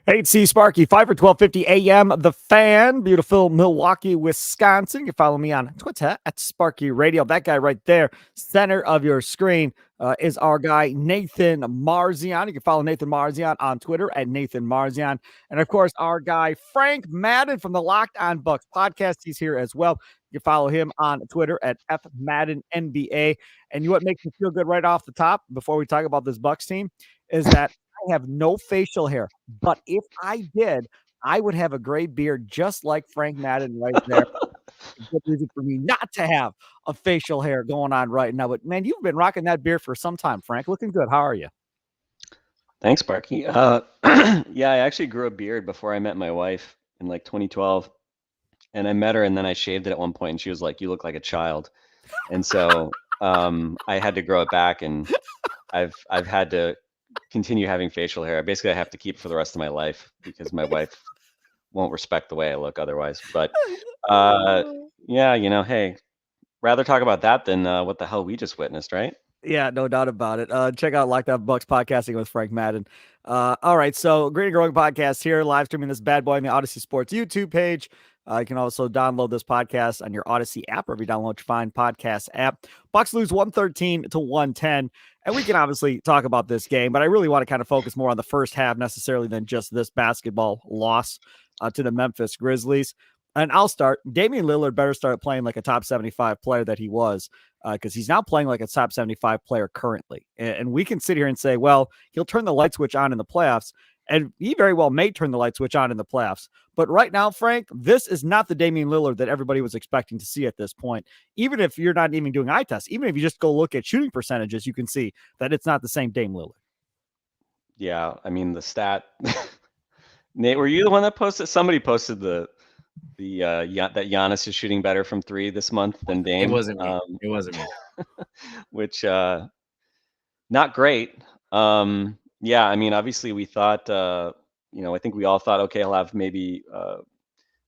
Hey, it's Sparky, Fifer, 1250 AM, The Fan, beautiful Milwaukee, Wisconsin. You can follow me on Twitter at Sparky Radio. That guy right there, center of your screen, is our guy, Nathan Marzion. You can follow Nathan Marzion on Twitter at Nathan Marzion. And of course, our guy, Frank Madden from the Locked on Bucks podcast. He's here as well. You can follow him on Twitter at F Madden NBA. And you know what makes me feel good right off the top before we talk about this Bucks team is that I have no facial hair, but if I did, I would have a gray beard just like Frank Madden right there. Good reason for me not to have a facial hair going on right now. But man, you've been rocking that beard for some time, Frank. Looking good. How are you? Thanks, Sparky. Yeah, I actually grew a beard before I met my wife in like 2012, and I met her, and then I shaved it at one point, and she was like, "You look like a child," and so I had to grow it back, and I've had to continue having facial hair. Basically, I have to keep for the rest of my life because my wife won't respect the way I look otherwise. But yeah, hey, rather talk about that than what the hell we just witnessed, right? Yeah, no doubt about it. Check out Locked On Bucks podcasting with Frank Madden. All right, so Green and Growing podcast here, live streaming this bad boy on the Odyssey Sports YouTube page. You can also download this podcast on your Odyssey app, or if you download your fine podcast app. Bucks lose 113 to 110, and we can obviously talk about this game, but I really want to kind of focus more on the first half necessarily than just this basketball loss to the Memphis Grizzlies. And I'll start. Damian Lillard better start playing like a top 75 player that he was, because he's now playing like a top 75 player currently. And we can sit here and say, well, he'll turn the light switch on in the playoffs, and he very well may turn the light switch on in the playoffs. But right now, Frank, this is not the Damian Lillard that everybody was expecting to see at this point. Even if you're not even doing eye tests, even if you just go look at shooting percentages, you can see that it's not the same Dame Lillard. Yeah, I mean the stat. Nate, were you the one that posted? Somebody posted that Giannis is shooting better from three this month than Dame. It wasn't me. It wasn't me. Which not great. Yeah, I mean, obviously we thought, I think we all thought, okay, I'll have maybe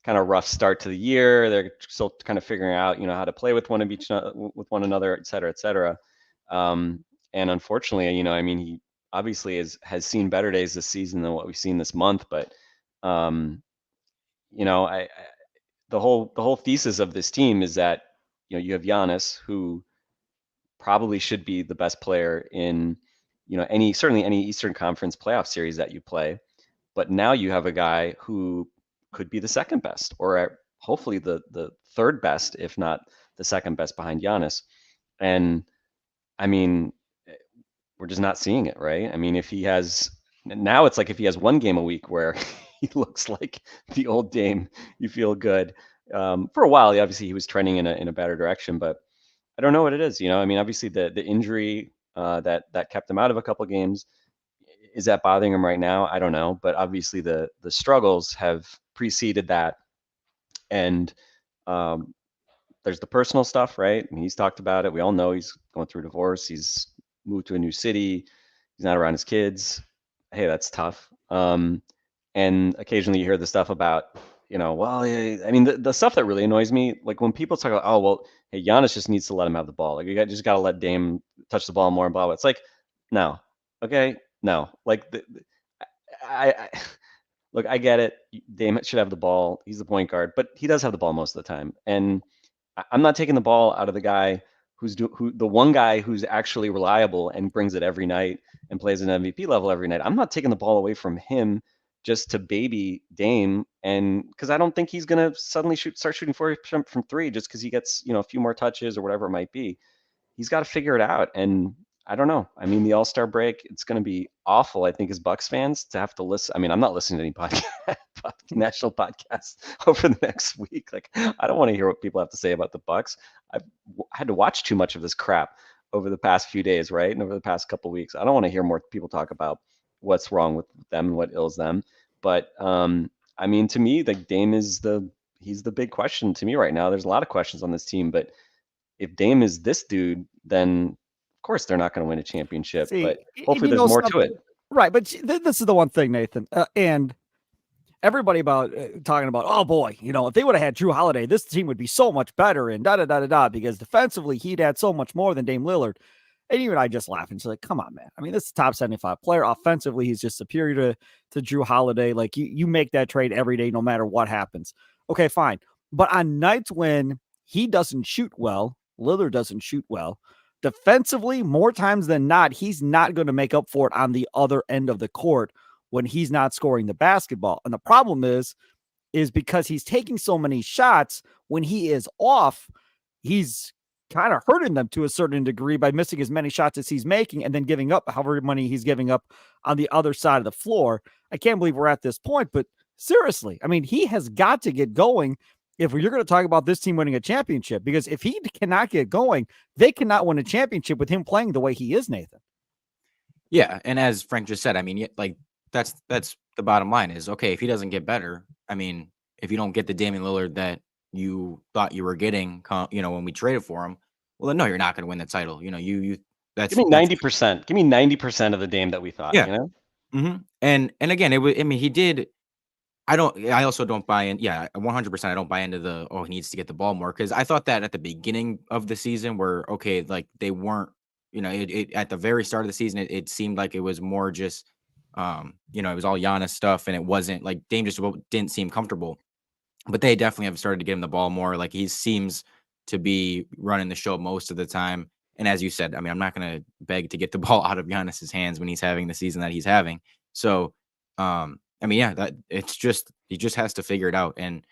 kind of rough start to the year. They're still kind of figuring out, how to play with one another, et cetera, et cetera. And unfortunately, I mean, he obviously has seen better days this season than what we've seen this month. But the whole thesis of this team is that you have Giannis, who probably should be the best player in certainly any Eastern Conference playoff series that you play, but now you have a guy who could be the second best, or hopefully the third best, if not the second best behind Giannis. And I mean, we're just not seeing it, right? I mean, if he has one game a week where he looks like the old Dame, you feel good. For a while, obviously he was trending in a better direction, but I don't know what it is. I mean, obviously the injury that kept him out of a couple games, is that bothering him right now? I don't know, but obviously the struggles have preceded that, and there's the personal stuff, right? I mean, he's talked about it. We all know he's going through divorce. He's moved to a new city. He's not around his kids. Hey, that's tough. And occasionally you hear the stuff about, well, I mean, the stuff that really annoys me, like when people talk about, oh, well, hey, Giannis just needs to let him have the ball. Like, just got to let Dame touch the ball more and blah, blah. It's like, no, okay, no. Like, look, I get it. Dame should have the ball. He's the point guard, but he does have the ball most of the time. And I'm not taking the ball out of the guy the one guy who's actually reliable and brings it every night and plays an MVP level every night. I'm not taking the ball away from him just to baby Dame, and because I don't think he's gonna suddenly start shooting 40% from three just because he gets a few more touches or whatever it might be. He's got to figure it out, and I don't know. I mean, the All-Star break, it's going to be awful, I think, as Bucks fans to have to listen. I mean, I'm not listening to any national podcasts over the next week. Like, I don't want to hear what people have to say about the Bucks. I've had to watch too much of this crap over the past few days, right? And over the past couple of weeks. I don't want to hear more people talk about what's wrong with them and what ails them. But, I mean, to me, like, Dame is he's the big question to me right now. There's a lot of questions on this team, but if Dame is this dude, then of course they're not going to win a championship. See, but hopefully there's more to it. Right, but this is the one thing, Nathan, and everybody talking about, oh boy, if they would have had Drew Holiday, this team would be so much better, and da da da da da, because defensively he'd had so much more than Dame Lillard. And you and I just laugh and she's like, come on, man. I mean, this is a top 75 player. Offensively, he's just superior to Drew Holiday. Like you make that trade every day, no matter what happens. Okay, fine. But on nights when he doesn't shoot well, Lillard doesn't shoot well, defensively, more times than not, he's not going to make up for it on the other end of the court when he's not scoring the basketball. And the problem is because he's taking so many shots when he is off, he's kind of hurting them to a certain degree by missing as many shots as he's making and then giving up however many he's giving up on the other side of the floor. I can't believe we're at this point, but seriously, I mean, he has got to get going if you're going to talk about this team winning a championship, because if he cannot get going, they cannot win a championship with him playing the way he is, Nathan. Yeah, and as Frank just said, I mean, like that's the bottom line is, okay, if he doesn't get better, I mean, if you don't get the Damian Lillard that you thought you were getting, when we traded for him, well, then no, you're not going to win the title. You that's give me 90%. Give me 90% of the Dame that we thought. Yeah. You know. Mm-hmm. And again, it was. I mean, he did. I also don't buy in. Yeah, 100%. I don't buy into he needs to get the ball more, because I thought that at the beginning of the season, where okay, like they weren't. It at the very start of the season, it seemed like it was more just, it was all Giannis stuff, and it wasn't like Dame just didn't seem comfortable. But they definitely have started to give him the ball more. Like he seems to be running the show most of the time. And as you said, I mean, I'm not going to beg to get the ball out of Giannis's hands when he's having the season that he's having. So, I mean, yeah, that it's just he just has to figure it out. And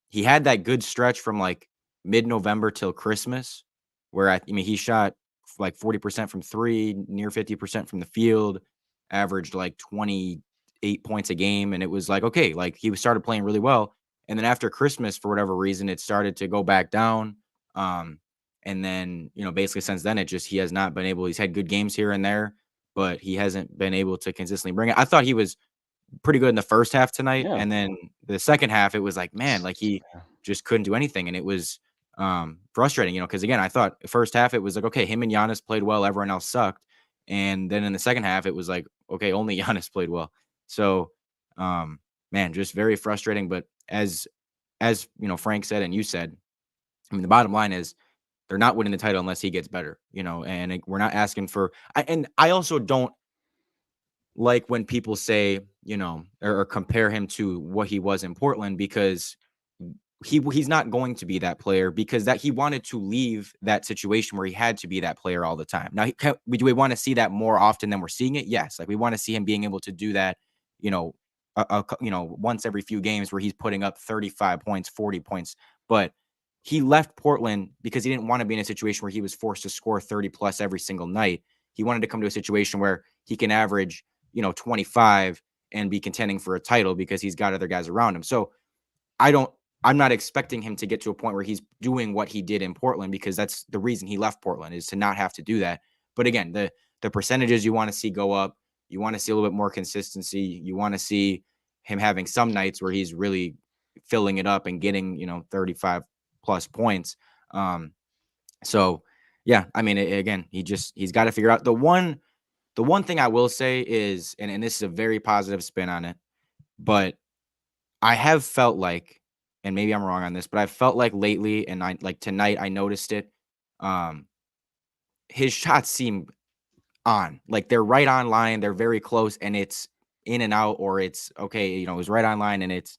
he had that good stretch from like mid-November till Christmas, where I mean, he shot like 40% from three, near 50% from the field, averaged like 28 points a game, and it was like, okay, like he started playing really well. And then after Christmas, for whatever reason, it started to go back down. And then, basically since then, he has not been able, he's had good games here and there, but he hasn't been able to consistently bring it. I thought he was pretty good in the first half tonight. Yeah. And then the second half, it was like, man, like he just couldn't do anything. And it was frustrating, because again, I thought the first half, it was like, okay, him and Giannis played well, everyone else sucked. And then in the second half, it was like, okay, only Giannis played well. So, man, just very frustrating. But as Frank said, and you said, I mean, the bottom line is they're not winning the title unless he gets better, and we're not asking for, and I also don't like when people say, or compare him to what he was in Portland, because he's not going to be that player, because that he wanted to leave that situation where he had to be that player all the time. Now, do we want to see that more often than we're seeing it? Yes. Like we want to see him being able to do that, once every few games where he's putting up 35 points, 40 points. But he left Portland because he didn't want to be in a situation where he was forced to score 30 plus every single night. He wanted to come to a situation where he can average, 25 and be contending for a title because he's got other guys around him. So I'm not expecting him to get to a point where he's doing what he did in Portland, because that's the reason he left Portland, is to not have to do that. But again, the percentages you want to see go up. You want to see a little bit more consistency. You want to see him having some nights where he's really filling it up and getting, 35 plus points. So yeah, I mean, again, he's got to figure out the one thing I will say is, and this is a very positive spin on it, but I have felt like, and maybe I'm wrong on this, but I felt like lately, and tonight I noticed it. His shots seem on, like they're right on line. They're very close, and it's in and out, or it's okay. It was right on line, and it's,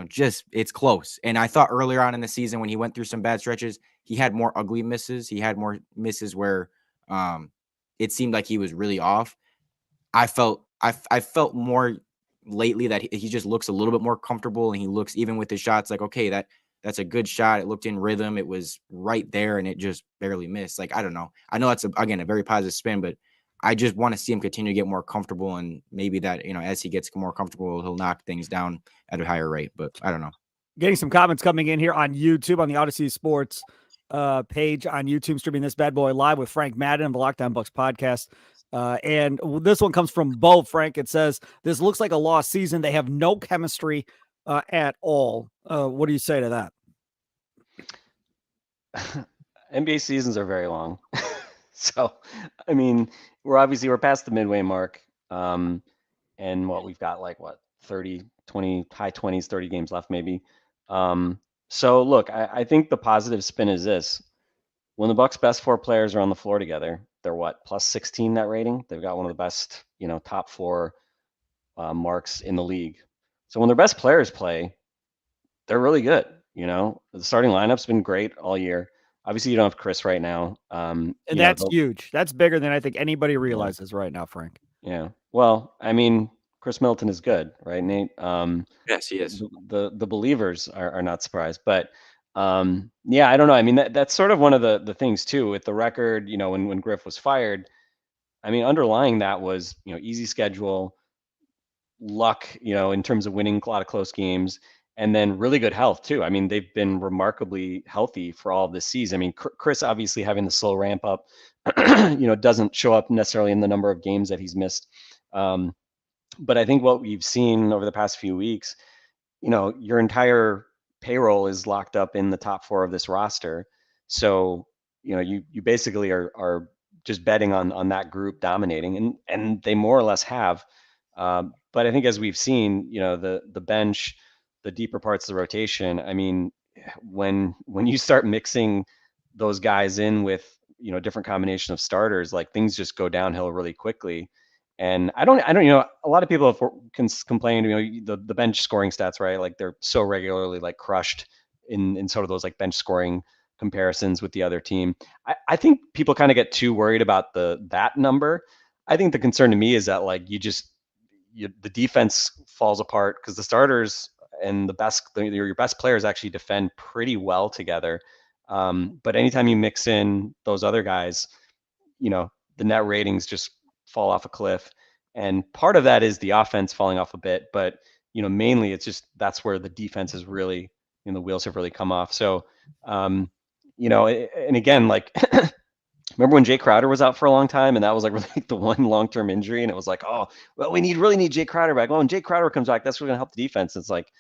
just it's close. And I thought earlier on in the season, when he went through some bad stretches, he had more ugly misses. He had more misses where it seemed like he was really off. I felt more lately that he just looks a little bit more comfortable, and he looks, even with his shots, like, okay, that's a good shot. It looked in rhythm. It was right there, and it just barely missed. Like, I don't know. I know that's again a very positive spin, but I just want to see him continue to get more comfortable, and maybe that, as he gets more comfortable, he'll knock things down at a higher rate. But I don't know. Getting some comments coming in here on YouTube, on the Odyssey Sports page on YouTube, streaming this bad boy live with Frank Madden of the Locked Bucks podcast. And this one comes from Bo. Frank, it says, this looks like a lost season. They have no chemistry at all. What do you say to that? NBA seasons are very long. So, I mean, we're past the midway mark. And we've got 30, 20, high 20s, 30 games left maybe. So look, I think the positive spin is this. when the Bucks' best 4 players are on the floor together, they're what, plus 16 net rating? They've got one of the best, top 4 marks in the league. So when their best players play, they're really good. The starting lineup's been great all year. Obviously, you don't have Chris right now. And that's huge. That's bigger than I think anybody realizes right now, Frank. Yeah. Well, I mean, Chris Middleton is good, right, Nate? Yes, he is. The believers are not surprised, but yeah, I don't know. I mean, that's sort of one of the things too with the record. When Griff was fired, I mean, underlying that was easy schedule, luck, in terms of winning a lot of close games, and then really good health too. I mean, they've been remarkably healthy for all of this season. I mean, Chris obviously having the slow ramp up, doesn't show up necessarily in the number of games that he's missed. But I think what we've seen over the past few weeks, your entire payroll is locked up in the top 4 of this roster. So, you basically are just betting on that group dominating, and they more or less have. But I think as we've seen, the bench, the deeper parts of the rotation, I mean, when you start mixing those guys in with, different combination of starters, like things just go downhill really quickly. And I don't, a lot of people have complained, the bench scoring stats, right? Like they're so regularly like crushed in sort of those like bench scoring comparisons with the other team. I think people kind of get too worried about that number. I think the concern to me is that like the defense falls apart because the starters and your best players actually defend pretty well together. But anytime you mix in those other guys, the net ratings just fall off a cliff. And part of that is the offense falling off a bit, but mainly it's just that's where the defense is really, the wheels have really come off. So, and again, like remember when Jay Crowder was out for a long time, and that was like really the one long-term injury, and it was like, oh, well, we really need Jay Crowder back. Well, when Jay Crowder comes back, that's really gonna help the defense. It's like,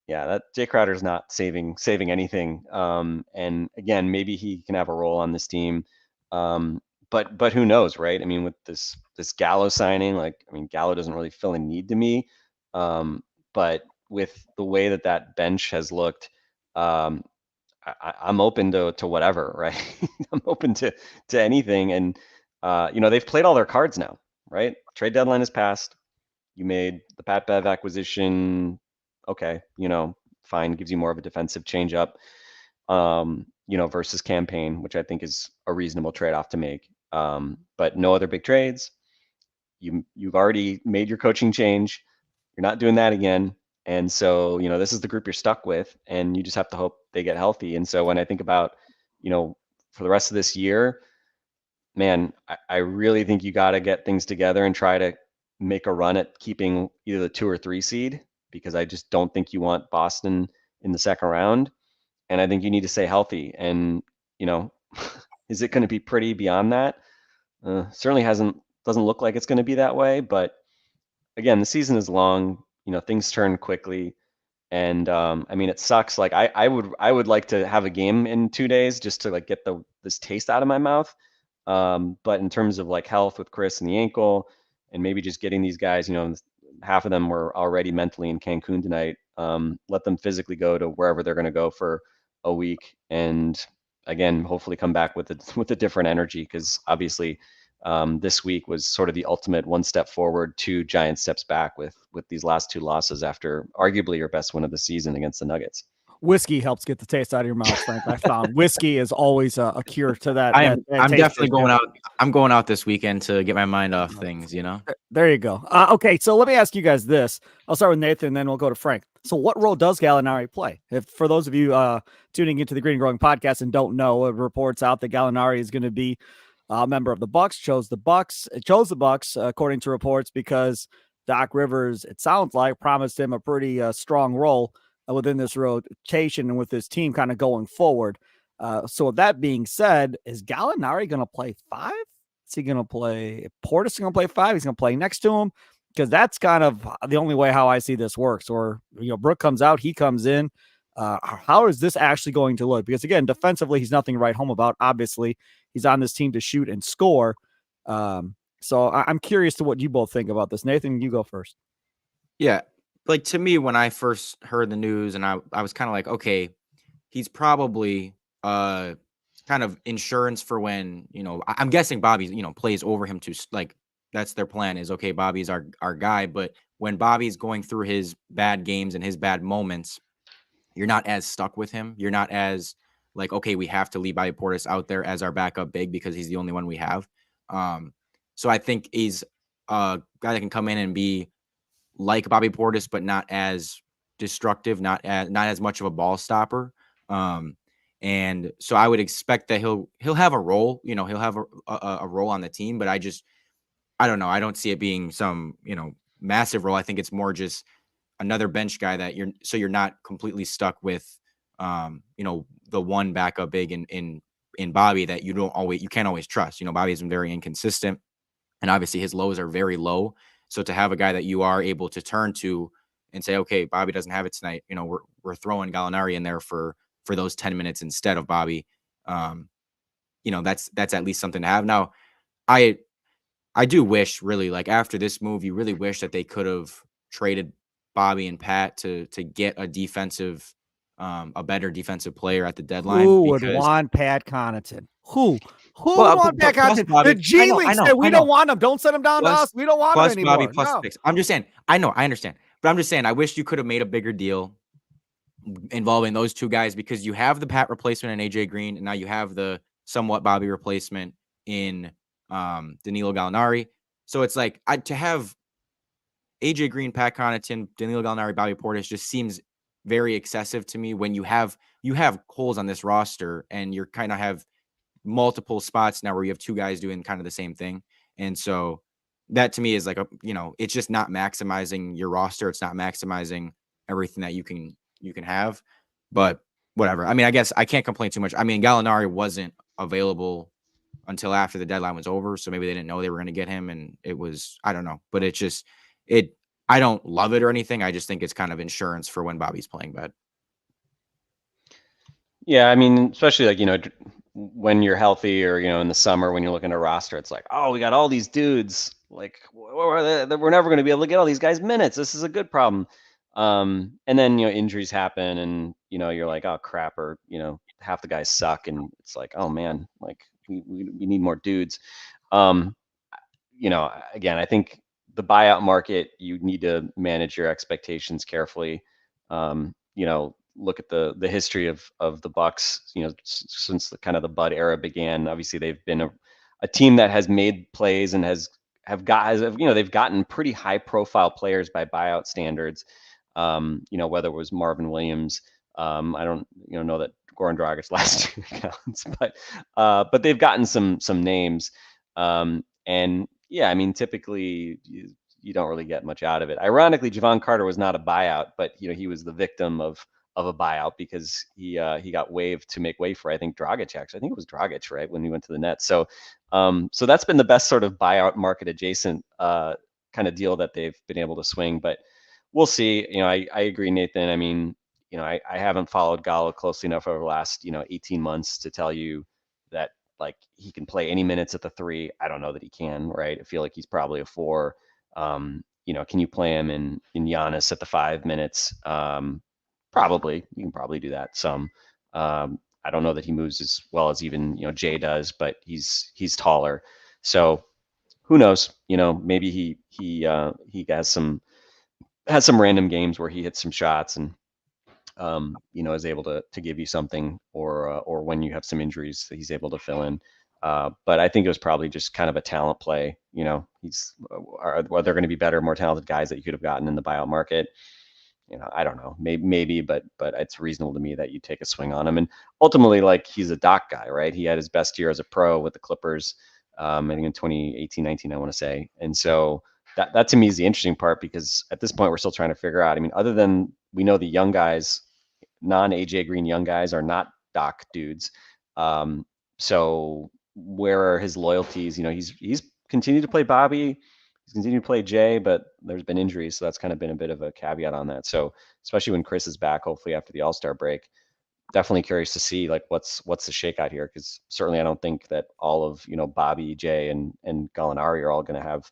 yeah, that Jay Crowder's not saving anything. And again, maybe he can have a role on this team. But who knows, right? I mean, with this Gallo signing, like, I mean, Gallo doesn't really fill a need to me. But with the way that bench has looked, I'm open to whatever, right? I'm open to anything. And they've played all their cards now, right? Trade deadline is passed. You made the Pat Bev acquisition. Okay, fine, gives you more of a defensive change up, versus campaign, which I think is a reasonable trade-off to make. But no other big trades. You've already made your coaching change. You're not doing that again. And so, this is the group you're stuck with, and you just have to hope they get healthy. And so when I think about, for the rest of this year, man, I really think you got to get things together and try to make a run at keeping either the 2 or 3 seed, because I just don't think you want Boston in the second round. And I think you need to stay healthy. And, is it going to be pretty beyond that? Certainly doesn't look like it's going to be that way. But again, the season is long. Things turn quickly. And I mean, it sucks. Like I would like to have a game in 2 days just to like get this taste out of my mouth. But in terms of like health with Chris and the ankle, and maybe just getting these guys, half of them were already mentally in Cancun tonight. Let them physically go to wherever they're going to go for a week, and again, hopefully come back with a different energy, because obviously this week was sort of the ultimate one step forward, 2 giant steps back with these last 2 losses after arguably your best win of the season against the Nuggets. Whiskey helps get the taste out of your mouth, Frank. I found whiskey is always a cure to that. I'm definitely going out. I'm going out this weekend to get my mind off things, There you go. Okay, so let me ask you guys this. I'll start with Nathan, and then we'll go to Frank. So what role does Gallinari play? If for those of you tuning into the Green and Growing podcast and don't know, it reports out that Gallinari is going to be a member of the Bucks, chose the Bucks according to reports, because Doc Rivers, it sounds like, promised him a pretty strong role within this rotation and with this team kind of going forward. So with that being said, is Gallinari going to play 5? Is he going to play Portis? Going to play 5? He's going to play next to him, because that's kind of the only way how I see this works. Or Brook comes out, he comes in. How is this actually going to look? Because again, defensively, he's nothing to write home about. Obviously, he's on this team to shoot and score. So I'm curious to what you both think about this. Nathan, you go first. Yeah. Like, to me, when I first heard the news, and I was kind of like, okay, he's probably kind of insurance for when, I'm guessing Bobby, plays over him to like, that's their plan is, okay, Bobby's our guy. But when Bobby's going through his bad games and his bad moments, you're not as stuck with him. You're not as like, okay, we have to leave Bobby Portis out there as our backup big because he's the only one we have. So I think he's a guy that can come in and be like Bobby Portis, but not as destructive, not as much of a ball stopper. And so I would expect that he'll have a role, he'll have a role on the team, but I don't know. I don't see it being some, massive role. I think it's more just another bench guy that you're not completely stuck with, the one backup big in Bobby that you can't always trust. Bobby's been very inconsistent, and obviously his lows are very low. So to have a guy that you are able to turn to and say, okay, Bobby doesn't have it tonight, we're throwing Gallinari in there for those 10 minutes instead of Bobby. That's at least something to have. Now, I do wish, really, like, after this move, you really wish that they could have traded Bobby and Pat to get a better defensive player at the deadline. Who would because want Pat Connaughton? Who would Well, want Pat plus Connaughton? Bobby, The G I League know, said we I don't know. want him. Don't send him down to Plus- us. We don't want him Plus anymore. Bobby, plus No. picks. I'm just saying. I know, I understand, but I'm just saying. I wish you could have made a bigger deal involving those two guys, because you have the Pat replacement in AJ Green, and now you have the somewhat Bobby replacement in Danilo Gallinari. So it's like, to have AJ Green, Pat Connaughton, Danilo Gallinari, Bobby Portis just seems very excessive to me when you have holes on this roster and you're kind of have multiple spots now where you have two guys doing kind of the same thing. And so that to me is like it's just not maximizing your roster. It's not maximizing everything that you can have. But whatever. I mean, I guess I can't complain too much. I mean, Gallinari wasn't available until after the deadline was over, so maybe they didn't know they were going to get him, and it was, I don't know, but I don't love it or anything. I just think it's kind of insurance for when Bobby's playing bad. Yeah, I mean, especially like, when you're healthy or, in the summer when you're looking at a roster, it's like, oh, we got all these dudes. Like, we're never going to be able to get all these guys minutes. This is a good problem. And then, injuries happen and, you're like, oh, crap, or, half the guys suck. And it's like, oh, man, like we need more dudes. Again, I think the buyout market, you need to manage your expectations carefully. Look at the history of the Bucks, since the kind of the Bud era began. Obviously, they've been a team that has made plays and they've gotten pretty high profile players by buyout standards. Whether it was Marvin Williams, I don't know that Goran Dragic last year counts, but they've gotten some names. And yeah, I mean, typically you don't really get much out of it. Ironically, Javon Carter was not a buyout, but he was the victim of a buyout because he got waived to make way for, I think, Dragic. Actually, I think it was Dragic, right, when he went to the Nets. So so that's been the best sort of buyout market adjacent kind of deal that they've been able to swing. But we'll see. I agree, Nathan. I mean, I haven't followed Gallo closely enough over the last 18 months to tell you that like he can play any minutes at the 3. I don't know that he can, right? I feel like he's probably a 4. Can you play him in Giannis at the 5 minutes? Probably. You can probably do that some. I don't know that he moves as well as even Jay does, but he's taller. So who knows? Maybe he has some random games where he hits some shots and is able to give you something, or when you have some injuries, he's able to fill in. But I think it was probably just kind of a talent play. Are there going to be better, more talented guys that you could have gotten in the buyout market? I don't know, maybe, but it's reasonable to me that you take a swing on him. And ultimately, like, he's a Doc guy, right? He had his best year as a pro with the Clippers, I think in 2018-19, I want to say. And so that to me is the interesting part, because at this point we're still trying to figure out. I mean, other than we know the young guys, non-AJ Green young guys are not Doc dudes. So where are his loyalties? He's continued to play Bobby. He's continued to play Jay, but there's been injuries, so that's kind of been a bit of a caveat on that. So especially when Chris is back, hopefully after the All-Star break, definitely curious to see like what's the shakeout here, because certainly I don't think that all of Bobby, Jay, and Gallinari are all going to have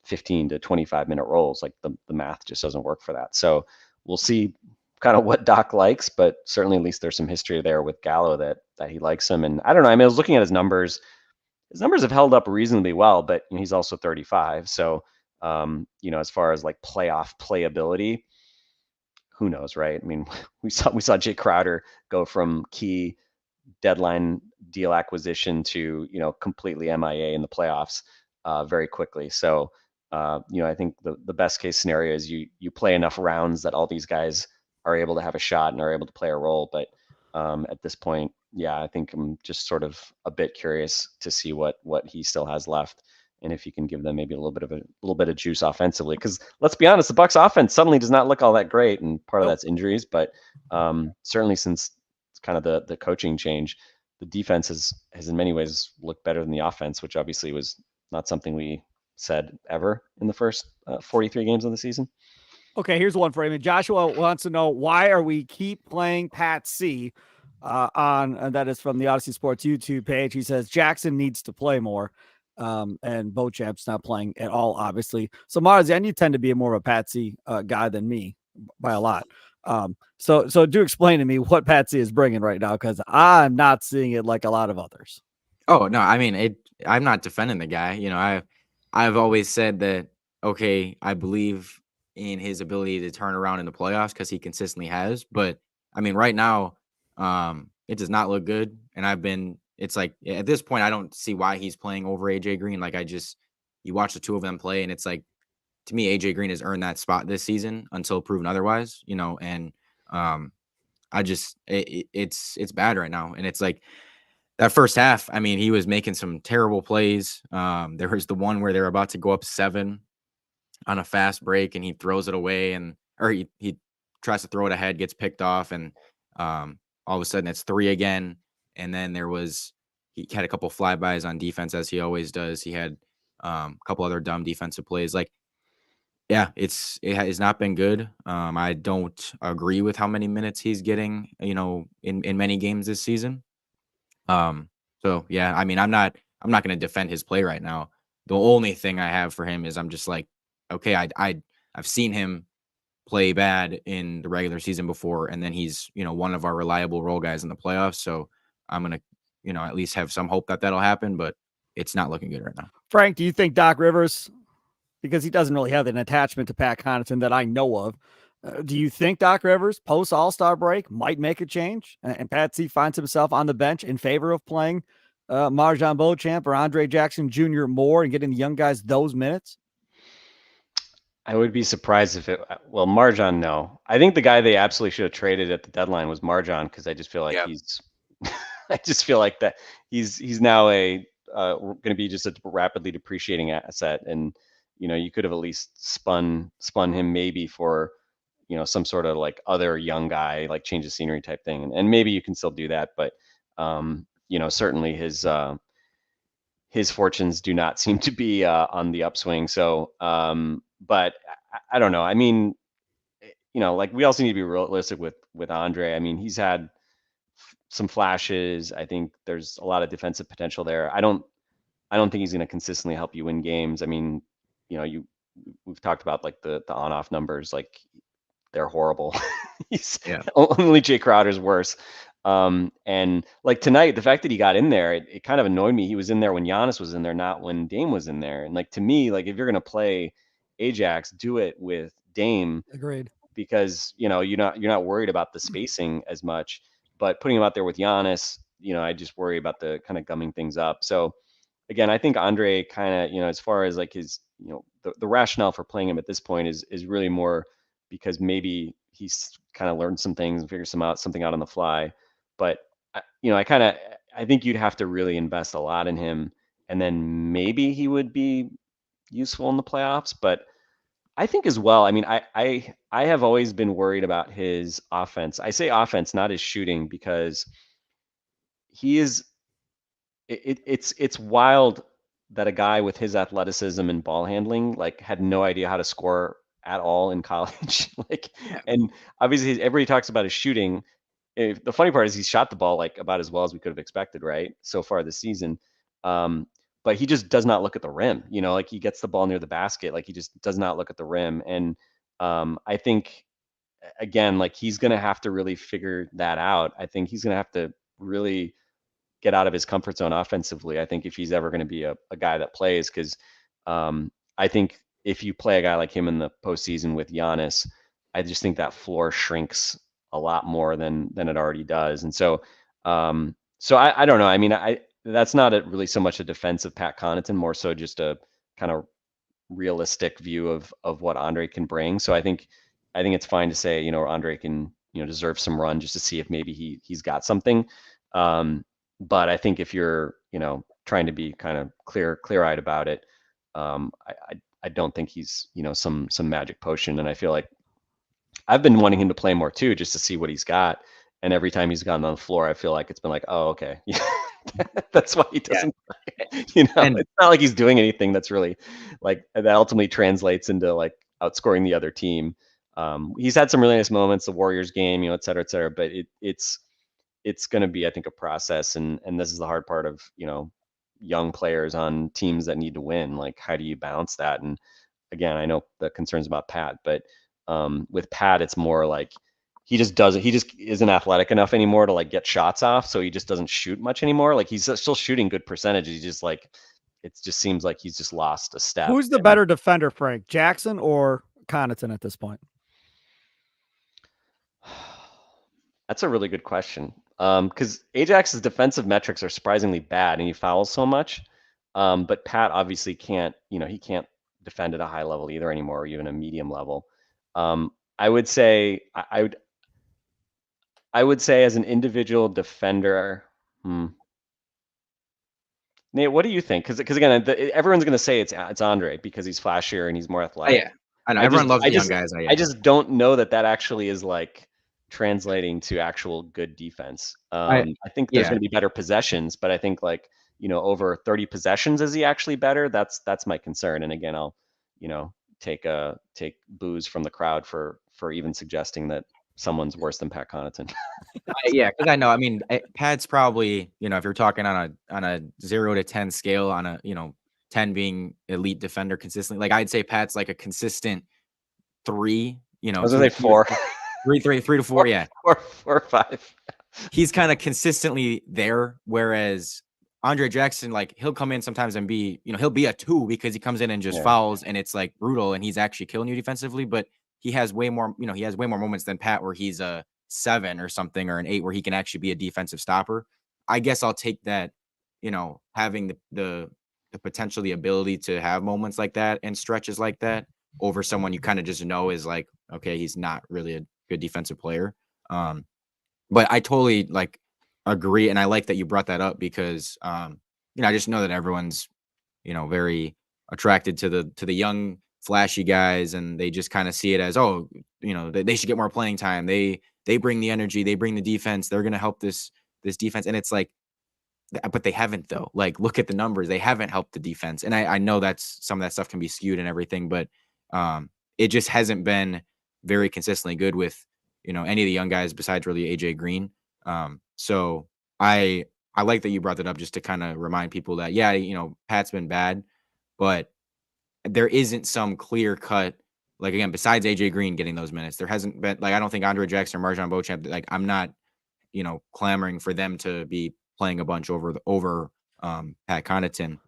15 to 25 minute roles. Like the math just doesn't work for that. So we'll see kind of what Doc likes, but certainly at least there's some history there with Gallo that he likes him. And I don't know. I mean, I was looking at his numbers. His numbers have held up reasonably well, but he's also 35. So, as far as like playoff playability, who knows, right? I mean, we saw Jay Crowder go from key deadline deal acquisition to completely MIA in the playoffs very quickly. So I think the best case scenario is you play enough rounds that all these guys are able to have a shot and are able to play a role. But at this point, yeah, I think I'm just sort of a bit curious to see what he still has left, and if he can give them maybe a little bit of juice offensively. Because let's be honest, the Bucks offense suddenly does not look all that great, and part of that's injuries, but certainly since kind of the coaching change, the defense has in many ways looked better than the offense, which obviously was not something we said ever in the first 43 games of the season. Okay, here's one for him. Joshua wants to know, why are we keep playing Pat C and that is from the Odyssey Sports YouTube page. He says Jackson needs to play more. And Beauchamp's not playing at all, obviously. So Marzion, you tend to be more of a Patsy guy than me by a lot. So do explain to me what Patsy is bringing right now, because I'm not seeing it like a lot of others. Oh no, I mean I'm not defending the guy. I've always said that. Okay, I believe in his ability to turn around in the playoffs because he consistently has. But I mean, right now, it does not look good. And it's like at this point, I don't see why he's playing over AJ Green. Like you watch the two of them play, and it's like, to me, AJ Green has earned that spot this season until proven otherwise. And it's bad right now, and it's like. That first half, I mean, he was making some terrible plays. There was the one where they were about to go up 7 on a fast break, and he throws it away, or he tries to throw it ahead, gets picked off, and all of a sudden it's 3 again. And then he had a couple flybys on defense, as he always does. He had a couple other dumb defensive plays. Like, yeah, it has not been good. I don't agree with how many minutes he's getting, in many games this season. So yeah, I mean, I'm not going to defend his play right now. The only thing I have for him is I'm just like, okay, I've seen him play bad in the regular season before, and then he's, one of our reliable role guys in the playoffs. So I'm going to, at least have some hope that that'll happen, but it's not looking good right now. Frank, do you think Doc Rivers, because he doesn't really have an attachment to Pat Connaughton that I know of, do you think Doc Rivers post All-Star break might make a change and Patsy finds himself on the bench in favor of playing Marzion Beauchamp or Andre Jackson Jr. more and getting the young guys those minutes? I would be surprised if Marzion, no. I think the guy they absolutely should have traded at the deadline was Marzion, because I just feel like that he's now going to be just a rapidly depreciating asset, and you could have at least spun him maybe for some sort of like other young guy, like change of scenery type thing, and maybe you can still do that, but certainly his fortunes do not seem to be on the upswing. So, but I don't know. I mean, like we also need to be realistic with Andre. I mean, he's had some flashes. I think there's a lot of defensive potential there. I don't think he's going to consistently help you win games. I mean, we've talked about like the on-off numbers, like they're horrible. Only Jay Crowder's worse. And like tonight, the fact that he got in there, it kind of annoyed me. He was in there when Giannis was in there, not when Dame was in there. And like, to me, like if you're going to play Ajax, do it with Dame. Agreed. Because, you're not worried about the spacing as much, but putting him out there with Giannis, I just worry about the kind of gumming things up. So again, I think Andre kind of, as far as like his, the rationale for playing him at this point is really more because maybe he's kind of learned some things and figured something out on the fly. But I think you'd have to really invest a lot in him, and then maybe he would be useful in the playoffs. But I think as well, I mean, I have always been worried about his offense. I say offense, not his shooting, because he is it's wild that a guy with his athleticism and ball handling like had no idea how to score at all in college. And obviously everybody talks about his shooting. The funny part is he shot the ball like about as well as we could have expected, right? So far this season. But he just does not look at the rim, like he gets the ball near the basket. Like he just does not look at the rim. And I think again, like he's going to have to really figure that out. I think he's going to have to really get out of his comfort zone offensively. I think if he's ever going to be a guy that plays, because I think if you play a guy like him in the postseason with Giannis, I just think that floor shrinks a lot more than it already does. And so, I don't know. I mean, that's not really so much a defense of Pat Connaughton, more so just a kind of realistic view of what Andre can bring. So I think it's fine to say, Andre can, deserve some run just to see if maybe he's got something. But I think if you're, trying to be kind of clear-eyed about it, I don't think he's, some magic potion. And I feel like I've been wanting him to play more too, just to see what he's got. And every time he's gotten on the floor, I feel like it's been like, oh, okay. That's why he doesn't play. It's not like he's doing anything that's really like that ultimately translates into like outscoring the other team. He's had some really nice moments, the Warriors game, et cetera, but it's going to be, I think, a process. And this is the hard part of, young players on teams that need to win. Like, how do you balance that? And again, I know the concerns about Pat, but with Pat, it's more like he just isn't athletic enough anymore to like get shots off. So he just doesn't shoot much anymore. Like he's still shooting good percentages. He's just like, it just seems like he's just lost a step. Who's the better defender, Frank, Jackson or Connaughton at this point? That's a really good question. Because Ajax's defensive metrics are surprisingly bad and he fouls so much. But Pat obviously can't, he can't defend at a high level either anymore, or even a medium level. I would say I would say as an individual defender, Nate, what do you think? Because again, everyone's going to say it's Andre because he's flashier and he's more athletic. Yeah, I know everyone loves the young guys. I just don't know that actually is like translating to actual good defense. I think there's going to be better possessions, but I think like over 30 possessions, is he actually better? That's my concern. And again, I'll take boos from the crowd for even suggesting that someone's worse than Pat Connaughton. Yeah, because I know. I mean, Pat's probably, if you're talking on a 0 to 10 scale, on a 10 being elite defender consistently, like I'd say Pat's like a consistent 3. I was gonna say 4. 3 to 4. Yeah, 4 or 5. He's kind of consistently there, whereas Andre Jackson, like he'll come in sometimes and be, he'll be a 2 because he comes in and just fouls and it's like brutal and he's actually killing you defensively, but he has way more, he has way more moments than Pat where he's a 7 or something, or an 8 where he can actually be a defensive stopper. I guess I'll take that, having the potential, the ability to have moments like that and stretches like that over someone you kind of just know is like, okay, he's not really a good defensive player. But I totally like agree. And I like that you brought that up because, I just know that everyone's, very attracted to the young flashy guys, and they just kind of see it as, oh, they should get more playing time. They bring the energy, they bring the defense, they're going to help this defense. And it's like, but they haven't though. Like, look at the numbers. They haven't helped the defense. And I know that's some of that stuff can be skewed and everything, but it just hasn't been very consistently good with, any of the young guys besides really AJ Green. So I like that you brought that up just to kind of remind people that, yeah, Pat's been bad, but there isn't some clear cut, like, again, besides AJ Green getting those minutes, there hasn't been, like, I don't think Andre Jackson or Marzion Beauchamp, like, I'm not, clamoring for them to be playing a bunch over Pat Connaughton.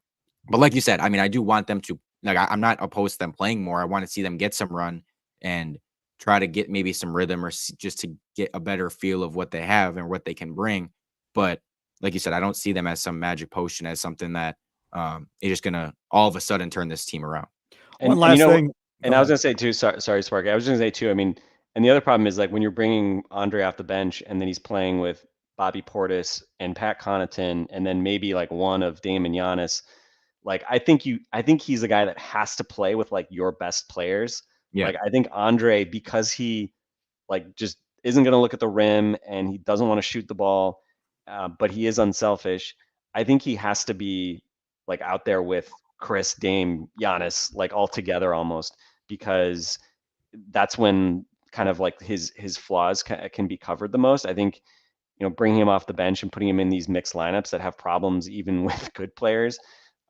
But like you said, I mean, I do want them to, like, I'm not opposed to them playing more. I want to see them get some run and try to get maybe some rhythm, or just to get a better feel of what they have and what they can bring. But like you said, I don't see them as some magic potion, as something that is just going to all of a sudden turn this team around. One last thing. And I was going to say too, sorry, Sparky. I was going to say too, I mean, and the other problem is, like, when you're bringing Andre off the bench and then he's playing with Bobby Portis and Pat Connaughton and then maybe like one of Dame and Giannis, like, I think he's a guy that has to play with like your best players. Yeah. Like, I think Andre, because he like just isn't going to look at the rim and he doesn't want to shoot the ball, but he is unselfish. I think he has to be like out there with Chris, Dame, Giannis, like all together almost, because that's when kind of like his flaws can be covered the most. I think, bringing him off the bench and putting him in these mixed lineups that have problems even with good players,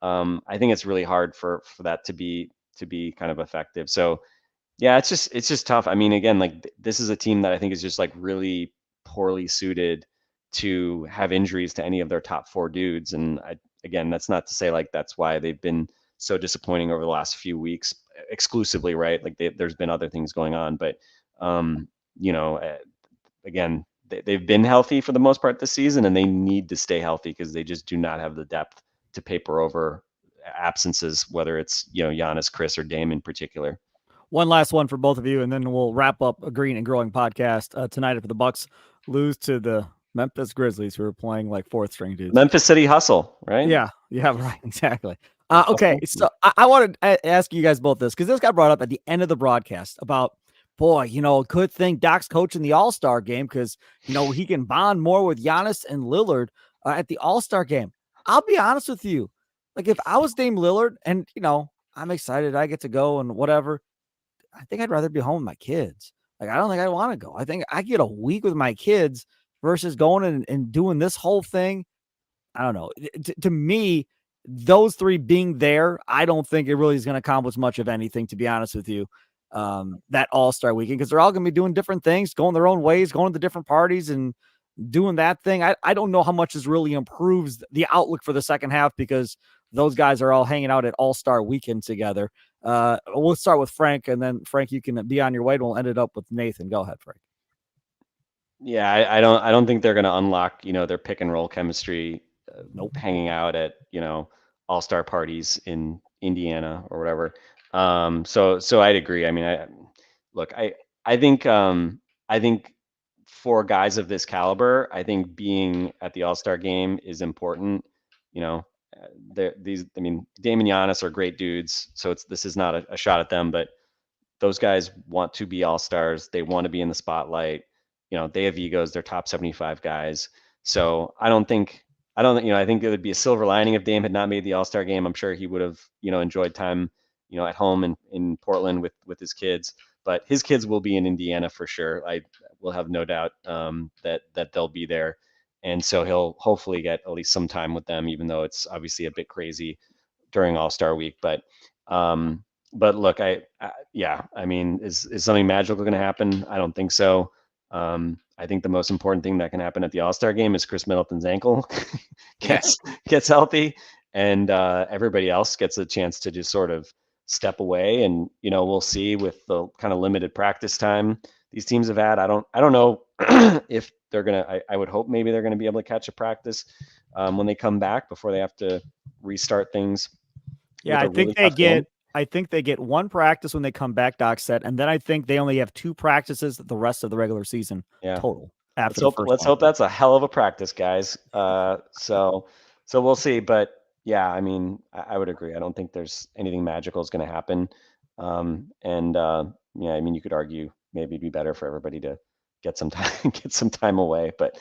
I think it's really hard for that to be kind of effective. So Yeah, it's just tough. I mean, again, like this is a team that I think is just like really poorly suited to have injuries to any of their top 4 dudes. And again, that's not to say like that's why they've been so disappointing over the last few weeks exclusively, right? Like there's been other things going on, but um, you know, again, they've been healthy for the most part this season, and they need to stay healthy because they just do not have the depth to paper over absences, whether it's Giannis, Chris, or Dame in particular. One last one for both of you, and then we'll wrap up a Green and Growing podcast tonight. If the Bucks lose to the Memphis Grizzlies, who are playing like 4th string dudes, Memphis City Hustle, right? Yeah, right, exactly. Okay, so I wanted to ask you guys both this because this got brought up at the end of the broadcast about, boy, good thing Doc's coaching the All-Star game because he can bond more with Giannis and Lillard at the All-Star game. I'll be honest with you, like if I was Dame Lillard and I'm excited I get to go and whatever, I think I'd rather be home with my kids. Like I don't think I want to go. I think I get a week with my kids versus going and doing this whole thing. I don't know. To me, those 3 being there, I don't think it really is going to accomplish much of anything, to be honest with you, that All-Star weekend, because they're all going to be doing different things, going their own ways, going to different parties and doing that thing. I don't know how much this really improves the outlook for the second half because those guys are all hanging out at All-Star weekend together. We'll start with Frank, and then Frank, you can be on your way, and we'll end it up with Nathan. Go ahead, Frank. Yeah, I don't think they're going to unlock their pick and roll chemistry. Nope. Hanging out at all-star parties in Indiana or whatever. So I'd agree. I mean, I think for guys of this caliber, I think being at the All-Star game is important. Dame and Giannis are great dudes, so this is not a shot at them, but those guys want to be all-stars. They want to be in the spotlight. They have egos. They're top 75 guys. So I think it would be a silver lining if Dame had not made the All-Star game. I'm sure he would have, enjoyed time, at home in Portland with his kids. But his kids will be in Indiana for sure. I will have no doubt that they'll be there. And so he'll hopefully get at least some time with them, even though it's obviously a bit crazy during All-Star week. But look, is something magical going to happen? I don't think so. I think the most important thing that can happen at the All-Star game is Chris Middleton's ankle gets healthy, and everybody else gets a chance to just sort of step away. And we'll see with the kind of limited practice time these teams have had. I don't know if they're gonna. I would hope maybe they're gonna be able to catch a practice when they come back before they have to restart things. Yeah, I think they get 1 practice when they come back, Doc said, and then I think they only have 2 practices the rest of the regular season total. Let's hope that's a hell of a practice, guys. So we'll see. But yeah, I mean, I would agree. I don't think there's anything magical is going to happen. Yeah, I mean, you could argue maybe it'd be better for everybody to get some time away. But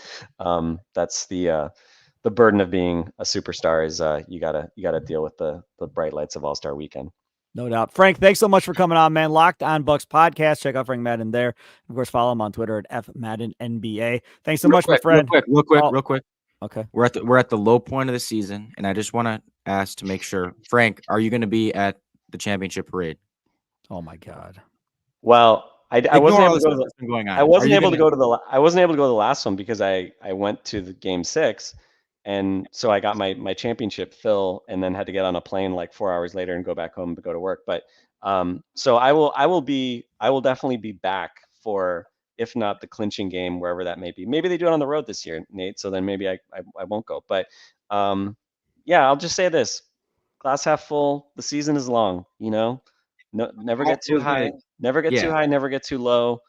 that's the burden of being a superstar is you gotta deal with the bright lights of All-Star weekend. No doubt. Frank, thanks so much for coming on, man. Locked on Bucks podcast. Check out Frank Madden there. Of course, follow him on Twitter at FMaddenNBA. Thanks so much, my friend. Real quick. Okay. We're at the low point of the season, and I just want to ask to make sure, Frank, are you going to be at the championship parade? Oh my God. Well, I wasn't able to go to going on. I wasn't able to go to the last one because I went to the game 6. And so I got my championship fill and then had to get on a plane like 4 hours later and go back home to go to work. But so I will definitely be back for, if not the clinching game, wherever that may be. Maybe they do it on the road this year, Nate. So then maybe I won't go. But yeah, I'll just say this: glass half full. The season is long. No, never get too high. Never get too high. Never get too low.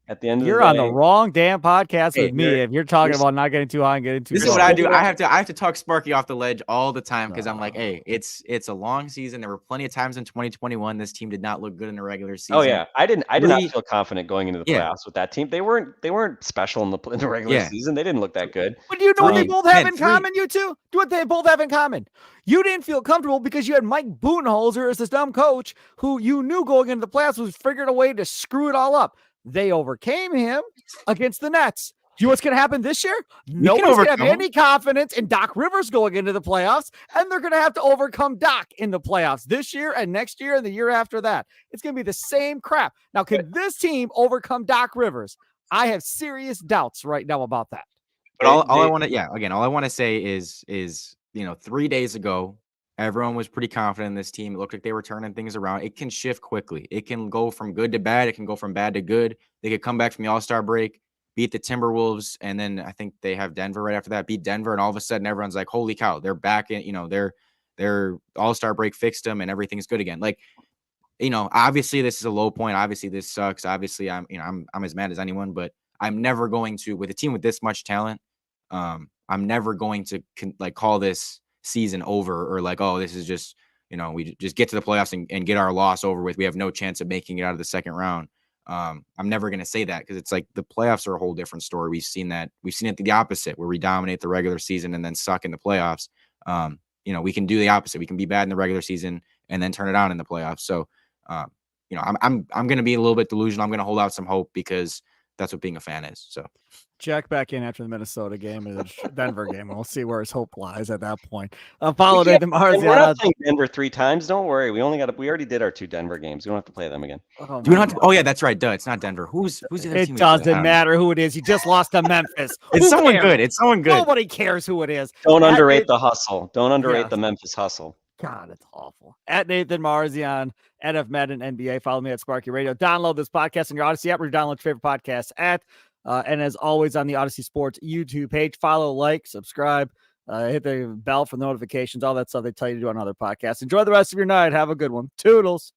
At the end of the day, you're on the wrong damn podcast with me if you're talking about not getting too high and getting too low. This is what I do. I have to talk Sparky off the ledge all the time because I'm like, hey, it's a long season. There were plenty of times in 2021 this team did not look good in the regular season. Oh yeah, I did not feel confident going into the playoffs with that team. They weren't special in the regular season. They didn't look that good. But do you know what they both have in common? You two, do what they both have in common. You didn't feel comfortable because you had Mike Budenholzer as this dumb coach who you knew going into the playoffs was figured a way to screw it all up. They overcame him against the Nets. You know what's going to happen this year? Nobody's going to have any confidence in Doc Rivers going into the playoffs, and they're going to have to overcome Doc in the playoffs this year and next year and the year after that. It's going to be the same crap. Now, can this team overcome Doc Rivers? I have serious doubts right now about that. But all I want to say is 3 days ago, everyone was pretty confident in this team. It looked like they were turning things around. It can shift quickly. It can go from good to bad. It can go from bad to good. They could come back from the All-Star break, beat the Timberwolves, and then I think they have Denver right after that, beat Denver, and all of a sudden everyone's like, holy cow, they're back in, their All-Star break fixed them and everything's good again. Like, obviously this is a low point. Obviously this sucks. Obviously I'm as mad as anyone, but I'm never going to, with a team with this much talent, I'm never going to call this season over or like, oh, this is just, we just get to the playoffs and get our loss over with. We have no chance of making it out of the second round. I'm never going to say that because it's like the playoffs are a whole different story. We've seen it the opposite where we dominate the regular season and then suck in the playoffs. We can do the opposite. We can be bad in the regular season and then turn it on in the playoffs. So, I'm going to be a little bit delusional. I'm going to hold out some hope because that's what being a fan is. So check back in after the Minnesota game and the Denver game, and we'll see where his hope lies at that point. Follow Nathan Marzion. We're not playing Denver 3 times. Don't worry. We already did our 2 Denver games. We don't have to play them again. Do we not have to? Oh yeah, that's right. Duh, it's not Denver. Who's the other team? It doesn't matter who it is. You just lost to Memphis. It's someone good. It's someone good. Nobody cares who it is. Don't underrate the hustle. Don't underrate the Memphis hustle. God, it's awful. At Nathan Marzion, NF Madden NBA. Follow me at Sparky Radio. Download this podcast on your Odyssey app or download your favorite podcast at. And as always on the Odyssey Sports YouTube page, follow, like, subscribe, hit the bell for notifications, all that stuff they tell you to do on other podcasts. Enjoy the rest of your night. Have a good one. Toodles.